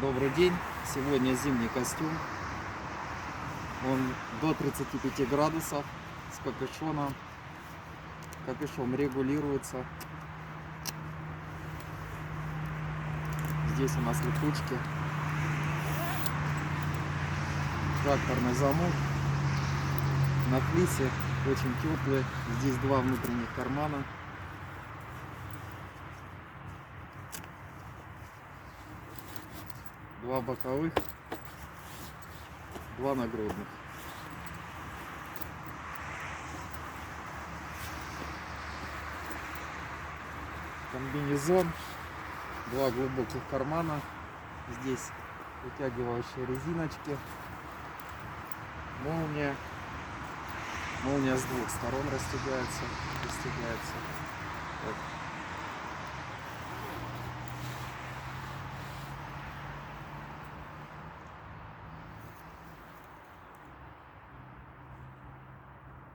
Добрый день! Сегодня зимний костюм. Он до 35 градусов с капюшоном. Капюшон регулируется. Здесь у нас липучки. Тракторный замок. На флисе очень теплый. Здесь два внутренних кармана. Два боковых, два нагрудных. Комбинезон, два глубоких кармана. Здесь вытягивающие резиночки. Молния. Молния с двух сторон расстегивается. Вот.